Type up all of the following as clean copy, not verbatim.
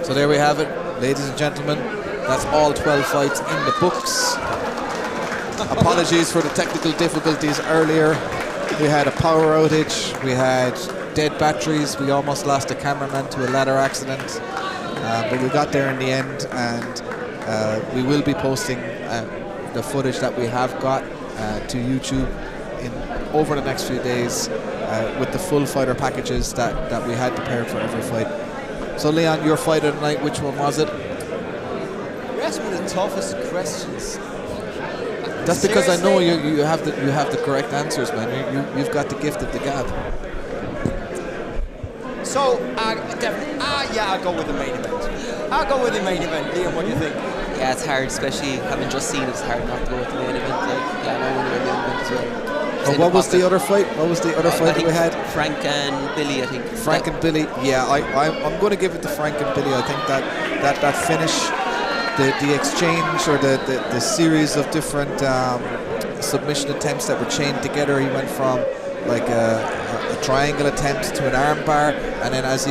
So there we have it, ladies and gentlemen. That's all 12 fights in the books. Apologies for the technical difficulties earlier. We had a power outage, we had dead batteries, we almost lost a cameraman to a ladder accident, but we got there in the end, and we will be posting the footage that we have got to YouTube over the next few days with the full fighter packages that we had prepared for every fight. So Leon, your fight of the night, which one was it? You asked me the toughest questions. That's because I know you have the correct answers, man. You've got the gift of the gab. So definitely, I'll go with the main event. I'll go with the main event. Liam, what do you think? Yeah, it's hard, especially having just seen it. It's hard not to go with the main event. I want to go with the main event as well. What was the other fight? What was the other fight that we had? Frank and Billy, I think. Frank and Billy. Yeah, I'm going to give it to Frank and Billy. I think that finish, the exchange or the series of different submission attempts that were chained together. He went from like a triangle attempt to an arm bar, and then as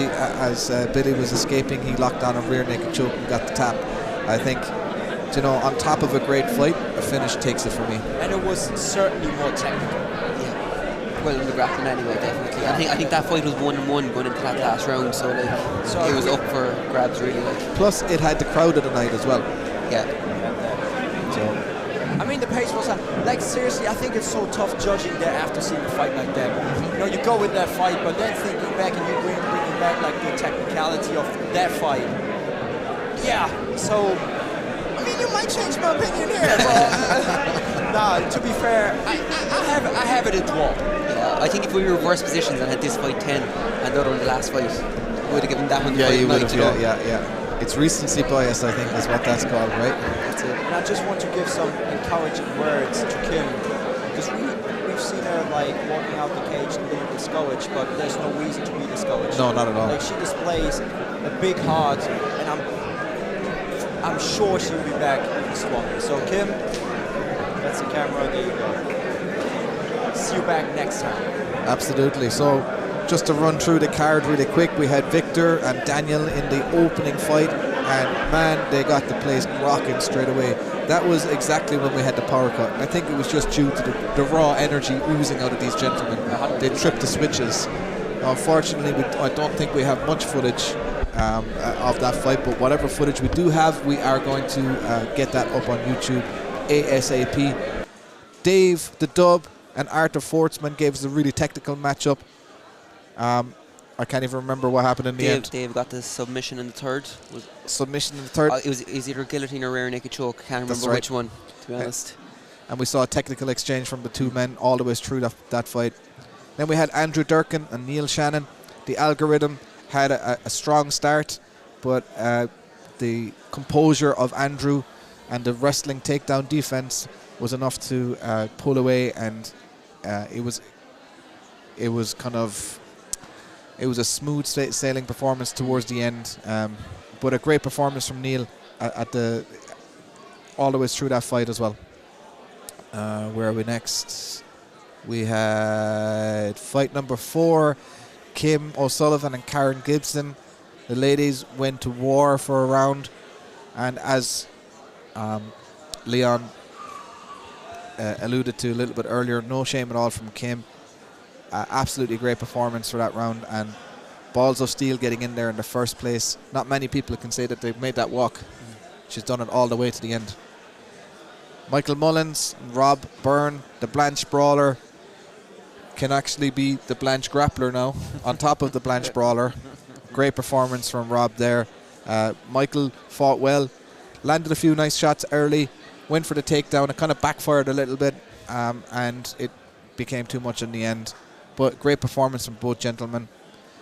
Billy was escaping, he locked on a rear naked choke and got the tap. I think, you know, on top of a great fight, a finish takes it for me. And it was certainly more technical. Yeah. Well, in the grappling anyway, definitely. Yeah. I think that fight was 1-1 going into that last round, so it was up for grabs really. Plus, it had the crowd of the night as well. Yeah. So, I mean, the pace was like seriously. I think it's so tough judging that after seeing a fight like that. You know, you go with that fight, but then thinking back and you bringing back like the technicality of that fight. Yeah. So, I mean, you might change my opinion here. But, nah, to be fair, I have it a draw. Yeah, I think if we reverse positions and had this fight 10 and the other one the last fight, we would have given that one the fight you would have. to go. Yeah. It's recency bias, I think, is what that's called, right? That's it. And I just want to give some encouraging words to Kim, because we've seen her like walking out the cage and being discouraged, but there's no reason to be discouraged. No, not at all. Like, she displays a big heart, and I'm sure she'll be back stronger. So Kim, that's the camera. There you go. See you back next time. Absolutely. So, just to run through the card really quick, we had Victor and Daniel in the opening fight, and man, they got the place rocking straight away. That was exactly when we had the power cut. I think it was just due to the raw energy oozing out of these gentlemen. They tripped the switches. Unfortunately, I don't think we have much footage of that fight, but whatever footage we do have, we are going to get that up on YouTube ASAP. Dave, the Dub, and Arthur Fortsman gave us a really technical matchup. I can't even remember what happened in the end. Dave got the submission in the third. Submission in the third? It was either guillotine or rear naked choke. Can't remember which one, to be honest. And we saw a technical exchange from the two men all the way through that fight. Then we had Andrew Durkin and Neil Shannon. The Algorithm had a strong start, but the composure of Andrew and the wrestling takedown defense was enough to pull away, and it was a smooth sailing performance towards the end, but a great performance from Neil all the way through that fight as well. Where are we next? We had fight number 4, Kim O'Sullivan and Karen Gibson. The ladies went to war for a round, and as Leon alluded to a little bit earlier, no shame at all from Kim. Absolutely great performance for that round, and balls of steel getting in there in the first place. Not many people can say that they've made that walk. She's done it all the way to the end. Michael Mullins, Rob Byrne, the Blanche Brawler, can actually be the Blanche Grappler now, on top of the Blanche Brawler. Great performance from Rob there. Michael fought well, landed a few nice shots early, went for the takedown. It kind of backfired a little bit, and it became too much in the end. But great performance from both gentlemen.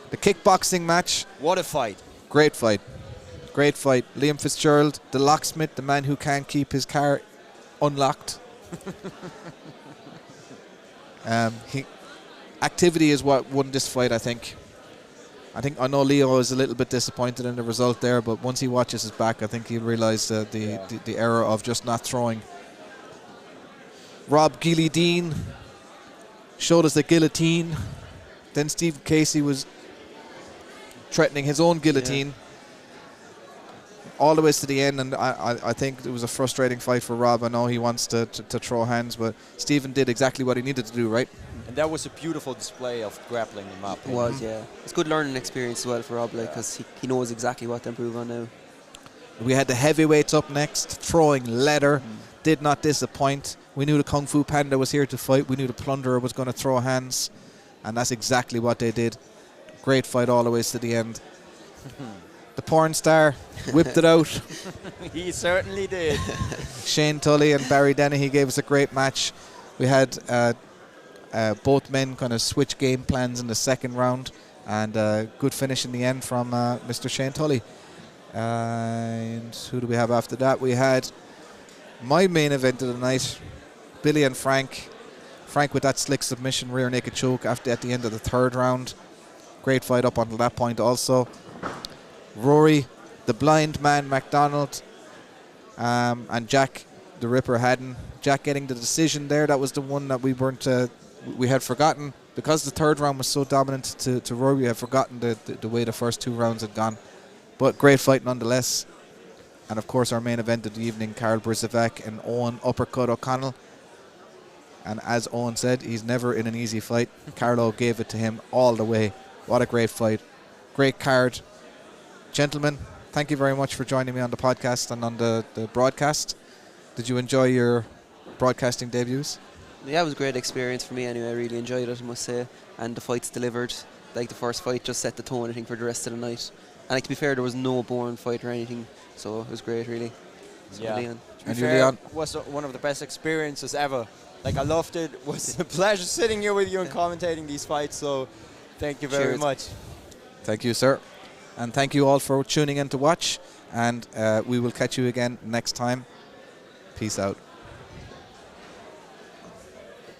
The kickboxing match. What a fight. Great fight. Great fight. Liam Fitzgerald, the locksmith, the man who can't keep his car unlocked. Activity is what won this fight, I think. I know Leo is a little bit disappointed in the result there, but once he watches his back, I think he'll realise the error of just not throwing. Rob Gilly Dean showed us the guillotine. Then Steve Casey was threatening his own guillotine all the way to the end. And I think it was a frustrating fight for Rob. I know he wants to throw hands, but Stephen did exactly what he needed to do, right? And that was a beautiful display of grappling in my It opinion. was, yeah. It's good learning experience as well for Rob, because he knows exactly what to improve on now. We had the heavyweights up next, throwing leather. Did not disappoint. We knew the Kung Fu Panda was here to fight. We knew the Plunderer was going to throw hands. And that's exactly what they did. Great fight all the way to the end. The porn star whipped it out. He certainly did. Shane Tully and Barry Dennehy gave us a great match. We had both men kind of switch game plans in the second round. And good finish in the end from Mr. Shane Tully. And who do we have after that? We had my main event of the night, Billy and Frank. Frank with that slick submission, rear naked choke at the end of the third round. Great fight up until that point also. Rory, the blind man McDonald, and Jack the Ripper Haddon. Jack getting the decision there. That was the one that we had forgotten. Because the third round was so dominant to Rory, we had forgotten the way the first 2 rounds had gone. But great fight nonetheless. And of course our main event of the evening, Karl Brzezak and Owen Uppercut O'Connell. And as Owen said, he's never in an easy fight. Carlo gave it to him all the way. What a great fight. Great card. Gentlemen, thank you very much for joining me on the podcast and on the broadcast. Did you enjoy your broadcasting debuts? Yeah, it was a great experience for me anyway. I really enjoyed it, I must say. And the fights delivered. Like the first fight just set the tone, I think, for the rest of the night. And like, to be fair, there was no boring fight or anything, so it was great, really. So Leon. To be fair, it was one of the best experiences ever. Like, I loved it. It was a pleasure sitting here with you and commentating these fights, so thank you very much. Thank you, sir. And thank you all for tuning in to watch, and we will catch you again next time. Peace out.